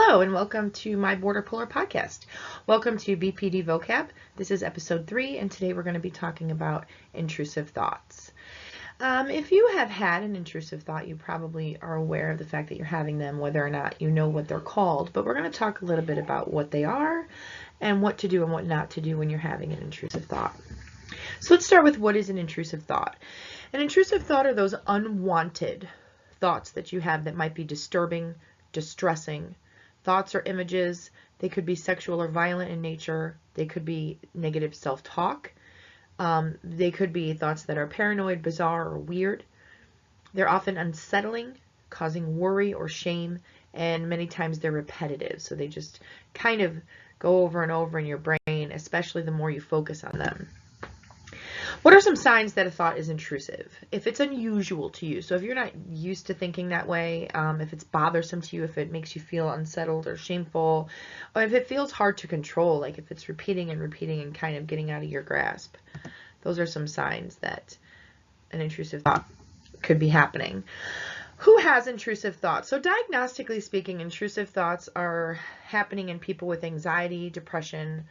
Hello and welcome to my Borderpolar podcast. Welcome to BPD Vocab. This is episode 3 and today we're going to be talking about intrusive thoughts. If you have had an intrusive thought, you probably are aware of the fact that you're having them, whether or not you know what they're called, but we're going to talk a little bit about what they are and what to do and what not to do when you're having an intrusive thought. So let's start with what is an intrusive thought. An intrusive thought are those unwanted thoughts that you have that might be disturbing, distressing, thoughts or images. They could be sexual or violent in nature. They could be negative self-talk. They could be thoughts that are paranoid, bizarre, or weird. They're often unsettling, causing worry or shame, and many times they're repetitive. So they just kind of go over and over in your brain, especially the more you focus on them. What are some signs that a thought is intrusive? If it's unusual to you, so if you're not used to thinking that way, if it's bothersome to you, if it makes you feel unsettled or shameful, or if it feels hard to control, like if it's repeating and kind of getting out of your grasp, those are some signs that an intrusive thought could be happening. Who has intrusive thoughts? So diagnostically speaking, intrusive thoughts are happening in people with anxiety, depression,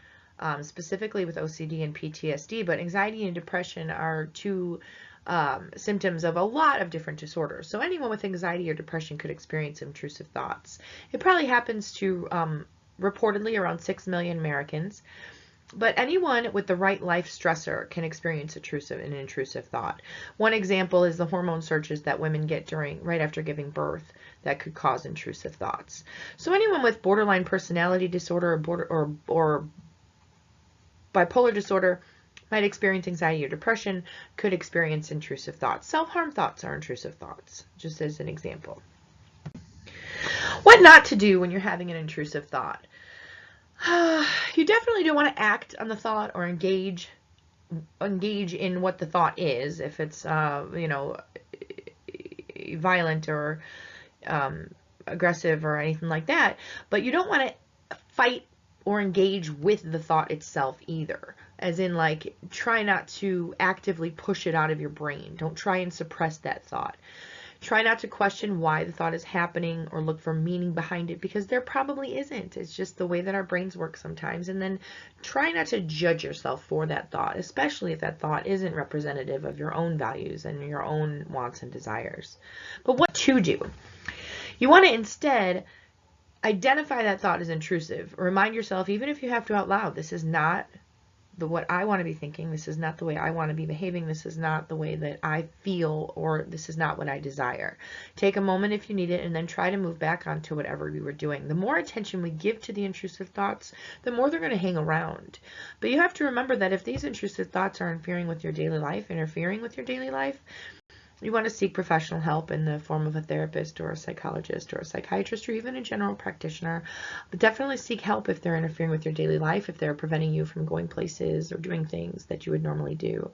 specifically with OCD and PTSD, but anxiety and depression are two symptoms of a lot of different disorders. So anyone with anxiety or depression could experience intrusive thoughts. It probably happens to reportedly around 6 million Americans, but anyone with the right life stressor can experience an intrusive thought. One example is the hormone surges that women get right after giving birth that could cause intrusive thoughts. So anyone with borderline personality disorder or bipolar disorder might experience anxiety or depression, could experience intrusive thoughts. Self-harm thoughts are intrusive thoughts, just as an example. What not to do when you're having an intrusive thought? You definitely don't want to act on the thought or engage in what the thought is, if it's violent or aggressive or anything like that. But you don't want to fight or engage with the thought itself either, as in like try not to actively push it out of your brain. Don't try and suppress that thought. Try not to question why the thought is happening or look for meaning behind it, because there probably isn't. It's just the way that our brains work sometimes. And then try not to judge yourself for that thought, especially if that thought isn't representative of your own values and your own wants and desires. But what to do? You want to instead identify that thought as intrusive. Remind yourself, even if you have to out loud, this is not what I want to be thinking. This is not the way I want to be behaving. This is not the way that I feel, or this is not what I desire. Take a moment if you need it, and then try to move back onto whatever you were doing. The more attention we give to the intrusive thoughts, the more they're going to hang around. But you have to remember that if these intrusive thoughts are interfering with your daily life, you want to seek professional help in the form of a therapist or a psychologist or a psychiatrist or even a general practitioner. But definitely seek help if they're interfering with your daily life, if they're preventing you from going places or doing things that you would normally do.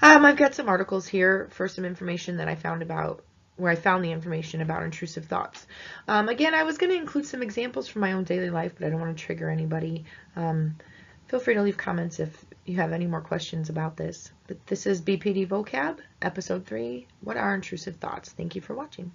I've got some articles here for some information that I found about where I found the information about intrusive thoughts. Again, I was going to include some examples from my own daily life, but I don't want to trigger anybody. Feel free to leave comments if you have any more questions about this. But this is BPD Vocab, Episode 3, What are Intrusive Thoughts? Thank you for watching.